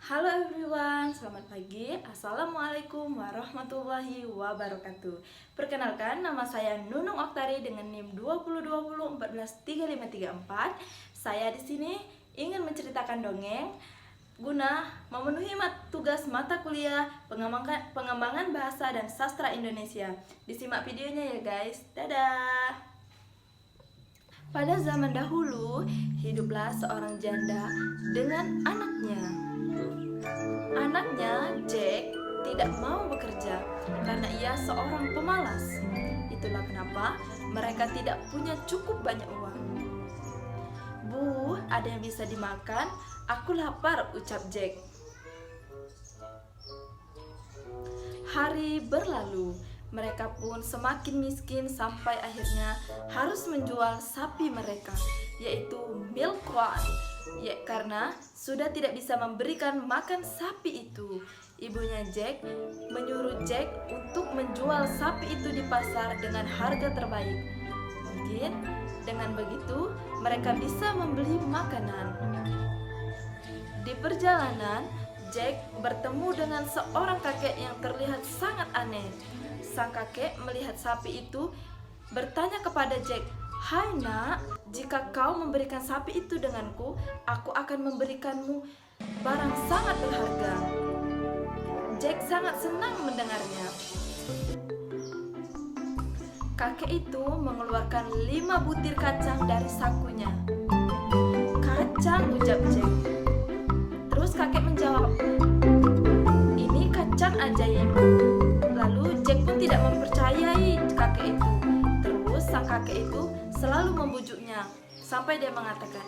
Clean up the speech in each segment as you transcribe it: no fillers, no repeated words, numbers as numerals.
Halo everyone, selamat pagi. Assalamualaikum warahmatullahi wabarakatuh. Perkenalkan, nama saya Nunung Oktari dengan NIM 2020143534. Saya di sini ingin menceritakan dongeng guna memenuhi tugas mata kuliah pengembangan bahasa dan sastra Indonesia. Disimak videonya ya guys. Dadah. Pada zaman dahulu, hiduplah seorang janda dengan anaknya. Anaknya, Jack, tidak mau bekerja karena ia seorang pemalas. Itulah kenapa mereka tidak punya cukup banyak uang. "Bu, ada yang bisa dimakan? Aku lapar," ucap Jack. Hari berlalu, mereka pun semakin miskin sampai akhirnya harus menjual sapi mereka, yaitu Milkwan. Ya, karena sudah tidak bisa memberikan makan sapi itu, ibunya Jack menyuruh Jack untuk menjual sapi itu di pasar dengan harga terbaik. Mungkin dengan begitu mereka bisa membeli makanan. Di perjalanan, Jack bertemu dengan seorang kakek yang terlihat sangat aneh. Sang kakek melihat sapi itu bertanya kepada Jack, "Hai nak, jika kau memberikan sapi itu denganku, aku akan memberikanmu barang sangat berharga." Jack sangat senang mendengarnya. Kakek itu mengeluarkan 5 butir kacang dari sakunya. "Kacang," ucap Jack. Terus kakek menjawab, "Ini kacang ajaib." Lalu Jack pun tidak mempercayai kakek itu. Terus sang kakek itu selalu membujuknya sampai dia mengatakan,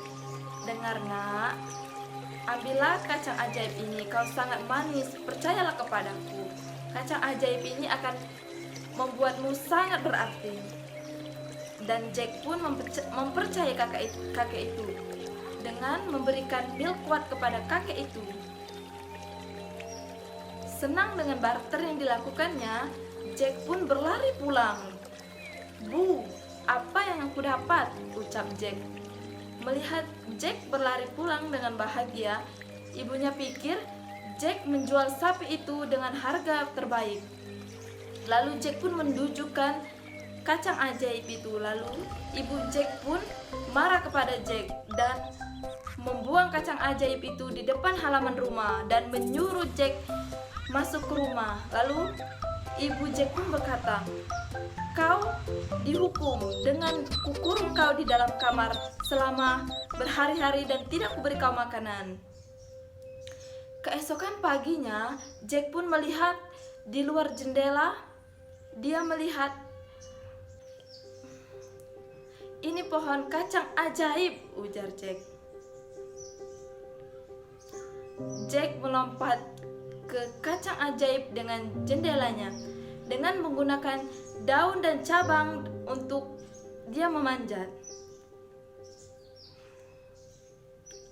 "Dengar nak, ambillah kacang ajaib ini, kau sangat manis, percayalah kepadaku. Kacang ajaib ini akan membuatmu sangat berarti." Dan Jack pun mempercayai kakek itu dengan memberikan milkwat kepada kakek itu. Senang dengan barter yang dilakukannya, Jack pun berlari pulang. "Bu, apa yang aku dapat?" ucap Jack. Melihat Jack berlari pulang dengan bahagia, ibunya pikir Jack menjual sapi itu dengan harga terbaik. Lalu Jack pun menunjukkan kacang ajaib itu. Lalu ibu Jack pun marah kepada Jack dan membuang kacang ajaib itu di depan halaman rumah dan menyuruh Jack masuk ke rumah. Lalu ibu Jack pun berkata, "Kau dihukum dengan kukurung kau di dalam kamar selama berhari-hari dan tidak kuberi kau makanan." Keesokan paginya, Jack pun melihat di luar jendela. Dia melihat, "Ini pohon kacang ajaib," ujar Jack. Jack melompat ke kacang ajaib dengan jendelanya dengan menggunakan daun dan cabang untuk dia memanjat.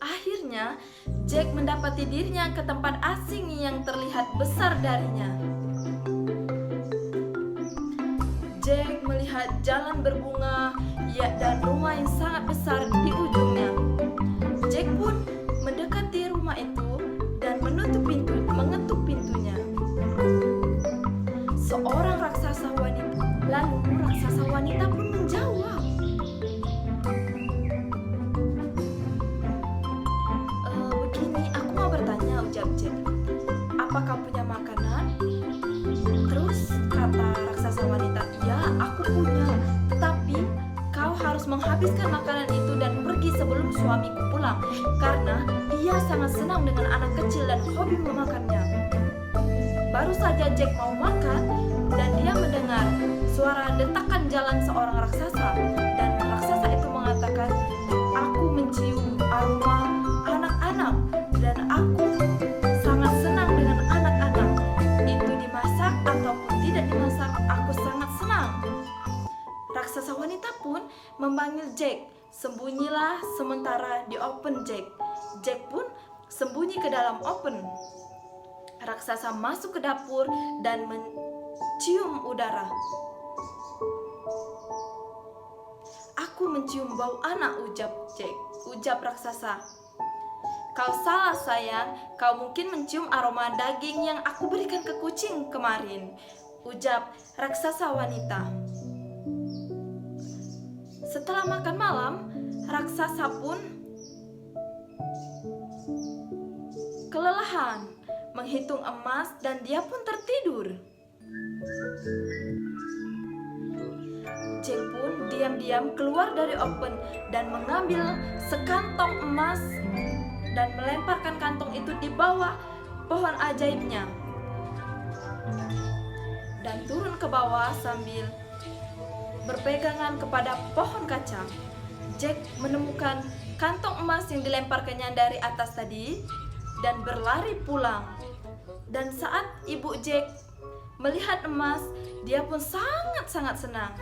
Akhirnya Jack mendapati dirinya ke tempat asing yang terlihat besar darinya. Jack melihat jalan berbunga dan rumah yang sangat besar di ujungnya. Jack pun mendekati rumah itu dan mengetuk pintunya. Seorang raksasa wanita. Lalu raksasa wanita pun menjawab, "Begini, aku mau bertanya," ucap Jack. "Apakah punya makanan?" Terus kata raksasa wanita, "Ya, aku punya. Tetapi kau harus menghabiskan makanan itu dan pergi sebelum suamiku pulang, karena ia sangat senang dengan anak kecil dan hobi memakannya." Baru saja Jack mau makan dan dia mendengar suara detakan jalan seorang raksasa, dan raksasa itu mengatakan, "Aku mencium aroma anak-anak dan aku sangat senang dengan anak-anak. Itu dimasak ataupun tidak dimasak, aku sangat senang." Raksasa wanita pun memanggil Jack. "Sembunyilah sementara di oven, Jack." Jack pun sembunyi ke dalam oven. Raksasa masuk ke dapur dan mencium udara. "Aku mencium bau anak," ucap raksasa. Kau salah sayang, kau mungkin mencium aroma daging yang aku berikan ke kucing kemarin, ucap raksasa wanita. Setelah makan malam, raksasa pun kelelahan menghitung emas dan dia pun tertidur. Jack pun diam-diam keluar dari oven dan mengambil sekantong emas dan melemparkan kantong itu di bawah pohon ajaibnya dan turun ke bawah sambil berpegangan kepada pohon kacang. Jack menemukan kantong emas yang dilemparkannya dari atas tadi dan berlari pulang. Dan saat ibu Jack melihat emas, dia pun sangat-sangat senang.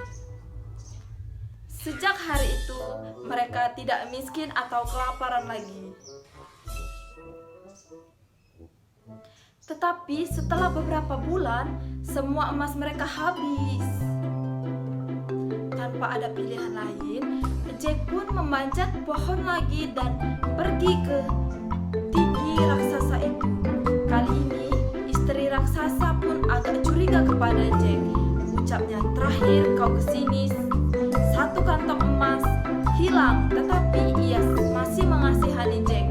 Sejak hari itu mereka tidak miskin atau kelaparan lagi. Tetapi setelah beberapa bulan, semua emas mereka habis. Tanpa ada pilihan lain, Jack pun memanjat pohon lagi dan pergi ke tinggi raksasa itu. Kali ini istri raksasa pun agak curiga kepada Jack. Ucapnya, terakhir kau kesini, satu kantong emas hilang, tetapi ia masih mengasihani Jack.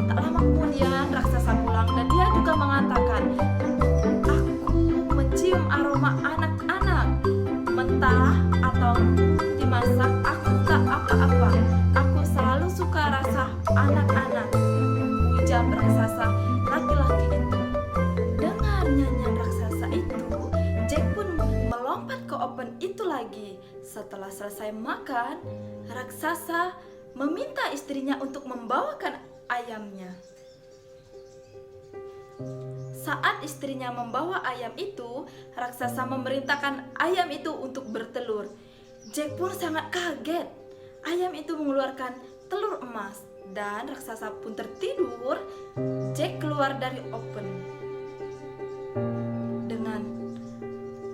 Tak lama kemudian raksasa pulang dan dia juga mengatakan, aku mencium aroma anak-anak, mentah atau dimasak, aku tak apa-apa. Aku selalu suka rasa anak-anak, ujar raksasa laki-laki itu. Dengar nyanyian raksasa itu, Jack pun melompat ke oven itu lagi. Setelah selesai makan, raksasa meminta istrinya untuk membawakan ayamnya. Saat istrinya membawa ayam itu, raksasa memerintahkan ayam itu untuk bertelur. Jack pun sangat kaget. Ayam itu mengeluarkan telur emas dan raksasa pun tertidur. Jack keluar dari oven dengan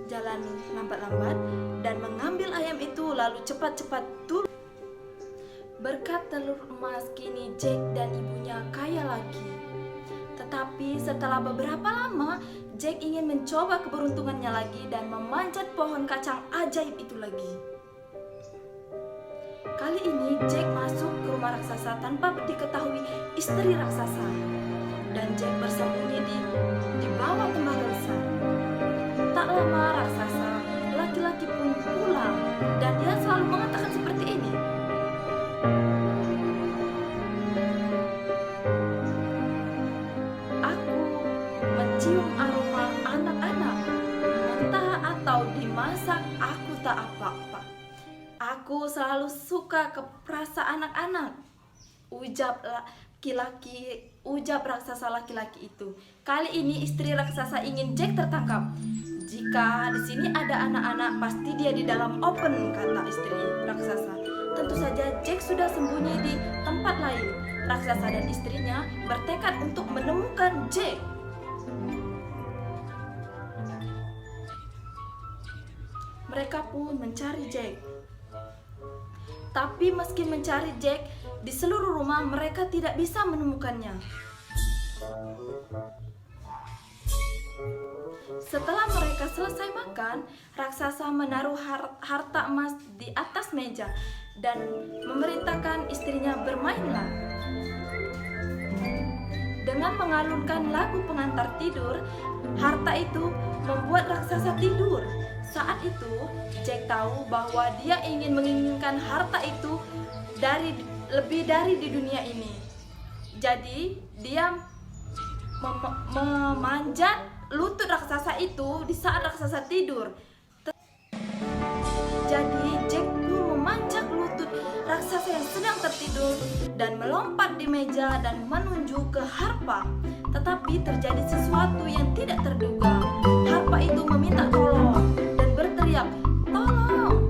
jalan lambat-lambat dan mengambil ayam itu lalu cepat-cepat turun. Berkat telur emas, kini Jack dan ibunya kaya lagi. Tetapi setelah beberapa lama, Jack ingin mencoba keberuntungannya lagi dan memanjat pohon kacang ajaib itu lagi. Kali ini Jack masuk ke rumah raksasa tanpa diketahui istri raksasa. Dan Jack bersembunyi di bawah tembaga besar. Tak lama raksasa laki-laki pun pulang dan dia selalu mengatakan seperti ini. Mencium aroma anak-anak, mentah atau dimasak, aku tak apa-apa. Aku selalu suka ke rasa anak-anak, ucap raksasa laki-laki itu. Kali ini istri raksasa ingin Jack tertangkap. Jika di sini ada anak-anak, pasti dia di dalam oven, kata istri raksasa. Tentu saja Jack sudah sembunyi di tempat lain. Raksasa dan istrinya bertekad untuk menemukan Jack. Mereka pun mencari Jack. Tapi meski mencari Jack di seluruh rumah, mereka tidak bisa menemukannya. Setelah mereka selesai makan, raksasa menaruh harta emas di atas meja dan memerintahkan istrinya bermainlah. Dengan mengalunkan lagu pengantar tidur, harta itu membuat raksasa tidur. Saat itu, Jack tahu bahwa dia menginginkan harta itu lebih dari di dunia ini. Jadi, dia memanjat lutut raksasa itu di saat raksasa tidur. Jadi, Jack pun memanjat lutut raksasa yang sedang tertidur dan melompat di meja dan menuju ke harpa. Tetapi terjadi sesuatu yang tidak terduga. Harpa itu meminta tolong dan berteriak, "Tolong!"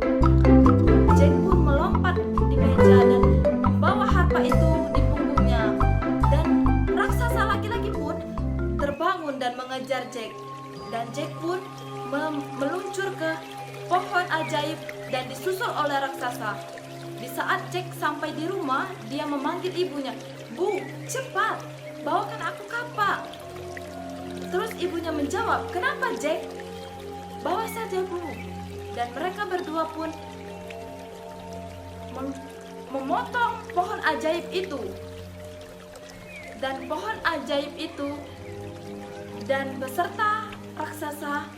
Jack pun melompat di meja dan membawa harpa itu di punggungnya. Dan raksasa laki-laki pun terbangun dan mengejar Jack. Dan Jack pun meluncur ke pohon ajaib dan disusul oleh raksasa. Di saat Jack sampai di rumah, dia memanggil ibunya, Bu, cepat, bawakan aku kapak. Terus ibunya menjawab, kenapa Jack? Bawa saja Bu. Dan mereka berdua pun memotong pohon ajaib itu. Dan pohon ajaib itu dan beserta raksasa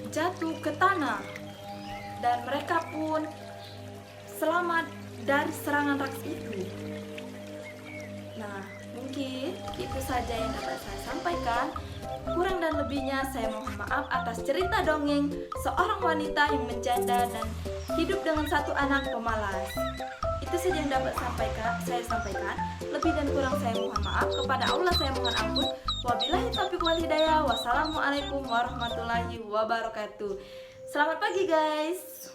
jatuh ke tanah. Dan mereka pun selamat dari serangan raksasa itu. Nah, mungkin itu saja yang dapat saya sampaikan. Kurang dan lebihnya saya mohon maaf atas cerita dongeng seorang wanita yang menjanda dan hidup dengan satu anak pemalas. Itu saja yang dapat saya sampaikan. Lebih dan kurang saya mohon maaf. Kepada Allah saya mohon ampun. Wabillahi taufiq wal hidayah. Wassalamualaikum warahmatullahi wabarakatuh. Selamat pagi guys.